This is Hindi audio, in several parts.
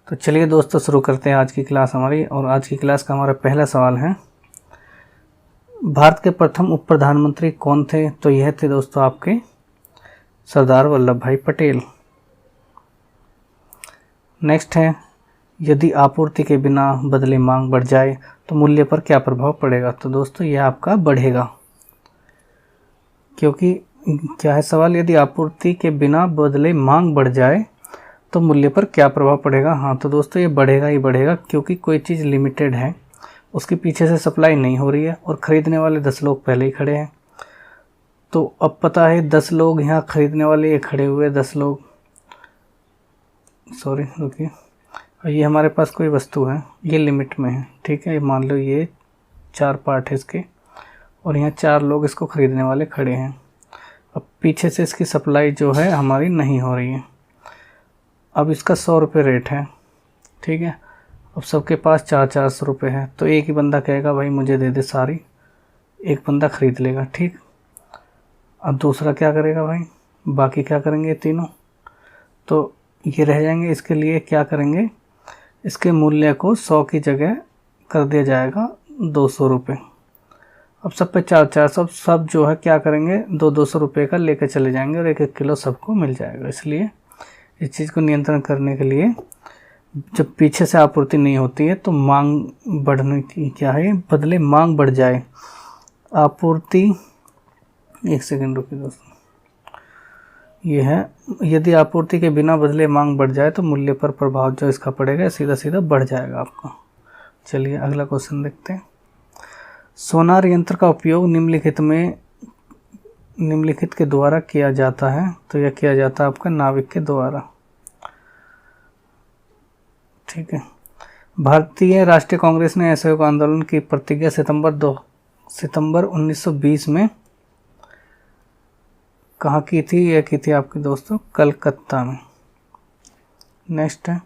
तो चलिए दोस्तों शुरू करते हैं आज की क्लास हमारी। और आज की क्लास का हमारा पहला सवाल है, भारत के प्रथम उप प्रधानमंत्री कौन थे? तो यह थे दोस्तों आपके सरदार वल्लभ भाई पटेल। नेक्स्ट है, यदि आपूर्ति के बिना बदले मांग बढ़ जाए तो मूल्य पर क्या प्रभाव पड़ेगा? तो दोस्तों यह आपका बढ़ेगा, क्योंकि क्या है सवाल, यदि आपूर्ति के बिना बदले मांग बढ़ जाए तो मूल्य पर क्या प्रभाव पड़ेगा। हाँ तो दोस्तों ये बढ़ेगा ही बढ़ेगा, क्योंकि कोई चीज़ लिमिटेड है, उसके पीछे से सप्लाई नहीं हो रही है और ख़रीदने वाले 10 लोग पहले ही खड़े हैं। तो अब पता है 10 लोग यहाँ खरीदने वाले ये खड़े हुए 10 लोग, सॉरी रुकिए, ये हमारे पास कोई वस्तु है, ये लिमिट में है, ठीक है। मान लो ये 4 पार्ट है इसके और यहाँ 4 लोग इसको ख़रीदने वाले खड़े हैं। अब पीछे से इसकी सप्लाई जो है हमारी नहीं हो रही है। अब इसका 100 रुपये रेट है, ठीक है। अब सबके पास 400 रुपये है, तो एक ही बंदा कहेगा भाई मुझे दे दे सारी, एक बंदा ख़रीद लेगा, ठीक। अब दूसरा क्या करेगा भाई, बाकी क्या करेंगे तीनों, तो ये रह जाएंगे। इसके लिए क्या करेंगे, इसके मूल्य को 100 की जगह कर दिया जाएगा 200 रुपये। अब सब पे 400 सब जो है क्या करेंगे 200 रुपये का लेकर चले जाएंगे और 1-1 किलो सबको मिल जाएगा। इसलिए इस चीज़ को नियंत्रण करने के लिए जब पीछे से आपूर्ति नहीं होती है तो मांग बढ़ने की क्या है, बदले मांग बढ़ जाए, आपूर्ति, एक सेकंड रुकिए दोस्तों, ये है, यदि आपूर्ति के बिना बदले मांग बढ़ जाए तो मूल्य पर प्रभाव जो इसका पड़ेगा सीधा सीधा बढ़ जाएगा आपका। चलिए अगला क्वेश्चन देखते हैं। सोनार यंत्र का उपयोग निम्नलिखित के द्वारा किया जाता है। तो यह किया जाता है आपका नाविक के द्वारा, ठीक है। भारतीय राष्ट्रीय कांग्रेस ने असहयोग आंदोलन की प्रतिज्ञा सितंबर 1920 में कहाँ की थी? यह की थी आपके दोस्तों कलकत्ता में। नेक्स्ट है,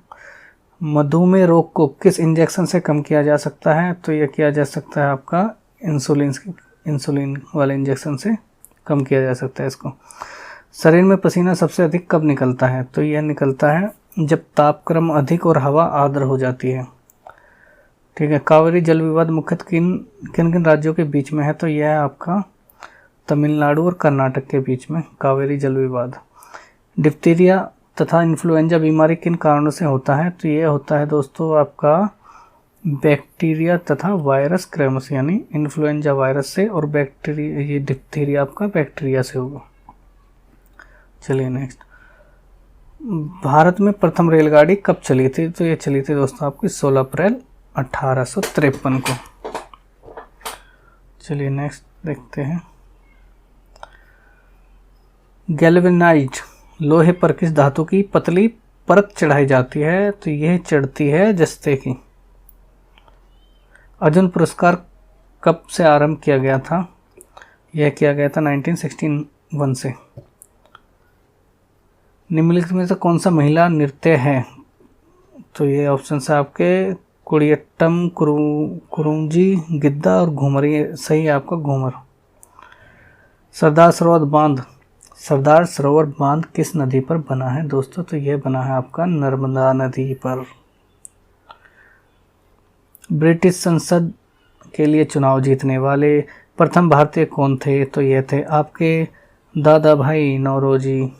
मधुमेह रोग को किस इंजेक्शन से कम किया जा सकता है? तो यह किया जा सकता है आपका इंसुलिन वाले इंजेक्शन से कम किया जा सकता है इसको। शरीर में पसीना सबसे अधिक कब निकलता है? तो यह निकलता है जब तापक्रम अधिक और हवा आर्द्र हो जाती है, ठीक है। कावेरी जल विवाद मुख्यतः किन किन राज्यों के बीच में है? तो यह है आपका तमिलनाडु और कर्नाटक के बीच में कावेरी जल विवाद। डिप्थीरिया तथा इन्फ्लुएंजा बीमारी किन कारणों से होता है? तो यह होता है दोस्तों आपका बैक्टीरिया तथा वायरस क्रमश, यानी इन्फ्लुएंजा वायरस से और बैक्टीरिया, ये डिप्थीरिया आपका बैक्टीरिया से होगा। चलिए नेक्स्ट, भारत में प्रथम रेलगाड़ी कब चली थी? तो ये चली थी दोस्तों आपकी 16 अप्रैल 1853 को। चलिए नेक्स्ट देखते हैं, गैल्वेनाइज्ड लोहे पर किस धातु की पतली परत चढ़ाई जाती है? तो यह चढ़ती है जस्ते की। अर्जुन पुरस्कार कब से आरंभ किया गया था? यह किया गया था 1961 से। निम्नलिखित में से कौन सा महिला नृत्य है? तो ये ऑप्शन है आपके कुडियट्टम, कुरुंजी, गिद्दा और घूमर। ये सही है आपका घूमर। सरदार सरोवर बांध किस नदी पर बना है दोस्तों? तो यह बना है आपका नर्मदा नदी पर। ब्रिटिश संसद के लिए चुनाव जीतने वाले प्रथम भारतीय कौन थे? तो ये थे आपके दादा भाई नौरोजी।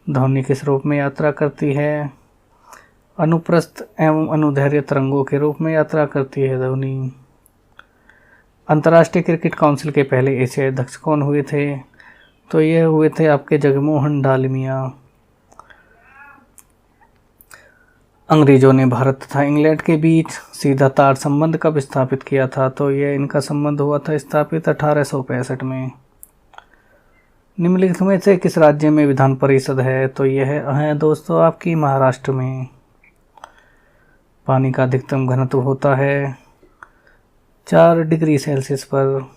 ध्वनि किस रूप में यात्रा करती है? अनुप्रस्थ एवं अनुदैर्घ्य तरंगों के रूप में यात्रा करती है ध्वनि। अंतर्राष्ट्रीय क्रिकेट काउंसिल के पहले एशियाई अध्यक्ष कौन हुए थे? तो ये हुए थे आपके जगमोहन डालमिया। अंग्रेजों ने भारत तथा इंग्लैंड के बीच सीधा तार संबंध कब स्थापित किया था? तो यह इनका संबंध हुआ था स्थापित 1865 में। निम्नलिखित में से किस राज्य में विधान परिषद है? तो यह है दोस्तों आपकी महाराष्ट्र में। पानी का अधिकतम घनत्व होता है 4 डिग्री सेल्सियस पर।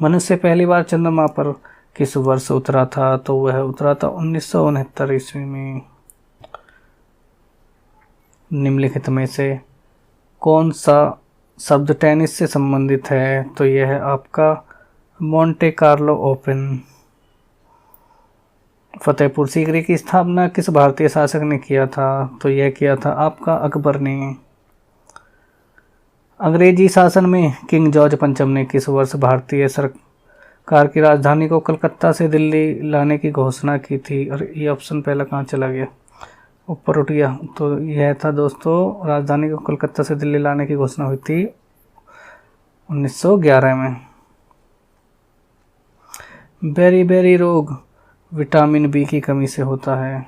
मनुष्य पहली बार चंद्रमा पर किस वर्ष उतरा था? तो वह उतरा था 1969 ईस्वी में। निम्नलिखित में से कौन सा शब्द टेनिस से संबंधित है? तो यह है आपका Monte Carlo open, Fatehpur Sikri की स्थापना किस भारतीय शासक ने किया था? तो यह किया था आपका अकबर ने। अंग्रेजी शासन में किंग जॉर्ज पंचम ने किस वर्ष भारतीय सरकार की राजधानी को कलकत्ता से दिल्ली लाने की घोषणा की थी? और ये ऑप्शन पहला कहाँ चला गया, ऊपर उठ गया। तो यह था दोस्तों, राजधानी को कलकत्ता से दिल्ली लाने की घोषणा हुई थी 1911 में। बेरी रोग विटामिन बी की कमी से होता है।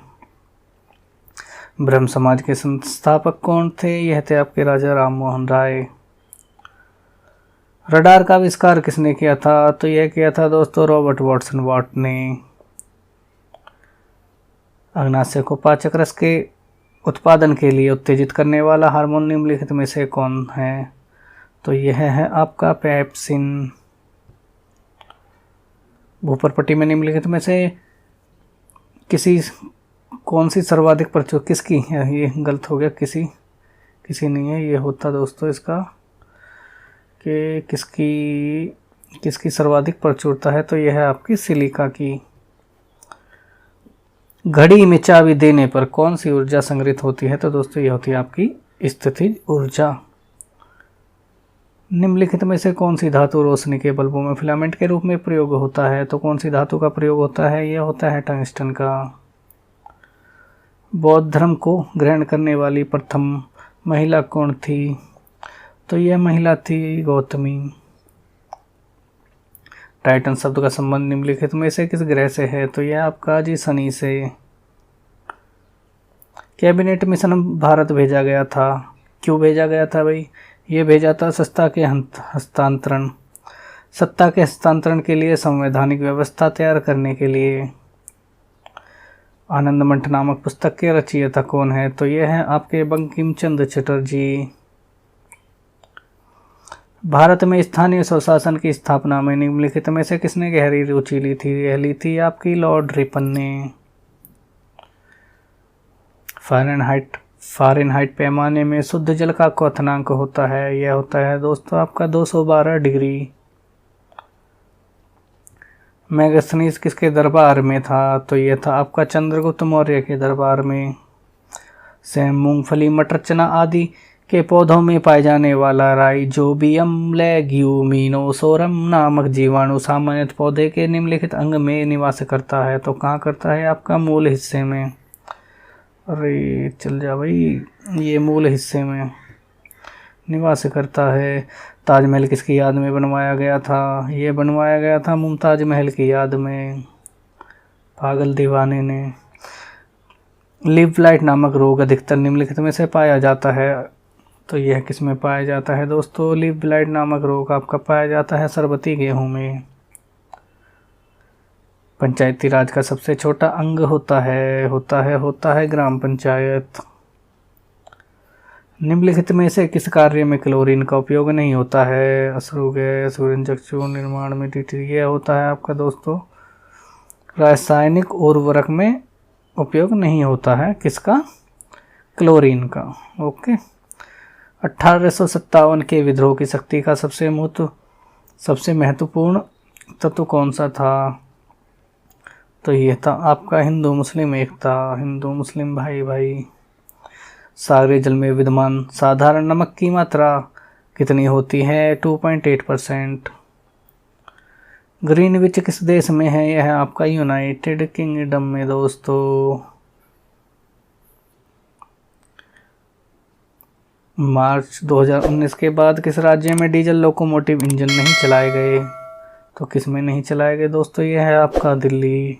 ब्रह्म समाज के संस्थापक कौन थे? यह थे आपके राजा राम मोहन राय। रडार का आविष्कार किसने किया था? तो यह किया था दोस्तों रॉबर्ट वाटसन वाट ने। अग्नाशय को पाचक रस के उत्पादन के लिए उत्तेजित करने वाला हार्मोन निम्नलिखित में से कौन है? तो यह है आपका पेप्सिन। भूपरपट्टी में निम्नलिखित में से कौन सी सर्वाधिक प्रचुर किसकी, ये गलत हो गया, किसी नहीं है, ये होता दोस्तों इसका कि किसकी सर्वाधिक प्रचुरता है। तो यह है आपकी सिलिका की। घड़ी में चाबी देने पर कौन सी ऊर्जा संग्रहित होती है? तो दोस्तों यह होती है आपकी स्थितिज ऊर्जा। निम्नलिखित में से कौन सी धातु रोशनी के बल्बों में फिलामेंट के रूप में प्रयोग होता है? तो कौन सी धातु का प्रयोग होता है? यह होता है टंगस्टन का। बौद्ध धर्म को ग्रहण करने वाली प्रथम महिला कौन थी? तो यह महिला थी गौतमी। टाइटन शब्द का संबंध निम्नलिखित में से किस ग्रह से है? तो यह आपका जी शनि से। कैबिनेट मिशन भारत भेजा गया था, क्यों भेजा गया था भाई? ये भेजा था सत्ता के हस्तांतरण के लिए, संवैधानिक व्यवस्था तैयार करने के लिए। आनंद मंठ नामक पुस्तक के रचयिता कौन है? तो यह है आपके बंकिम चंद्र चटर्जी। भारत में स्थानीय स्वशासन की स्थापना में निम्नलिखित में से किसने गहरी रुचि ली थी? यह ली थी आपकी लॉर्ड रिपन ने। फ़ारेनहाइट पैमाने में शुद्ध जल का क्वथनांक होता है? यह होता है दोस्तों आपका 212 डिग्री। मेगास्थनीज किसके दरबार में था? तो यह था आपका चंद्रगुप्त मौर्य के दरबार में। सेम, मूंगफली, मटर, चना आदि के पौधों में पाए जाने वाला राइजोबियम लेग्यूमिनोसोरम नामक जीवाणु सामान्यतः पौधे के निम्नलिखित अंग में निवास करता है? तो कहाँ करता है? आपका मूल हिस्से में। अरे चल जा भाई, ये मूल हिस्से में निवास करता है। ताजमहल किसकी याद में बनवाया गया था? ये बनवाया गया था मुमताज महल की याद में, पागल दीवाने ने। लिव ब्लाइट नामक रोग अधिकतर निम्नलिखित में से पाया जाता है? तो यह किस में पाया जाता है दोस्तों? लिव ब्लाइट नामक रोग आपका पाया जाता है सरबती गेहूं में। पंचायती राज का सबसे छोटा अंग होता है ग्राम पंचायत। निम्नलिखित में से किस कार्य में क्लोरीन का उपयोग नहीं होता है? अश्रु गैस, सूर्यचक्षु निर्माण में यह होता है आपका दोस्तों रासायनिक उर्वरक में उपयोग नहीं होता है। किसका? क्लोरीन का। ओके। 1857 के विद्रोह की शक्ति का सबसे महत्वपूर्ण तत्व कौन सा था? तो यह था आपका हिंदू मुस्लिम एकता, हिंदू मुस्लिम भाई। सागरी जल में विद्यमान साधारण नमक की मात्रा कितनी होती है? 2.8%। ग्रीनविच किस देश में है? यह है आपका यूनाइटेड किंगडम में दोस्तों। मार्च 2019 के बाद किस राज्य में डीजल लोकोमोटिव इंजन नहीं चलाए गए? तो किस में नहीं चलाए गए दोस्तों? यह है आपका दिल्ली।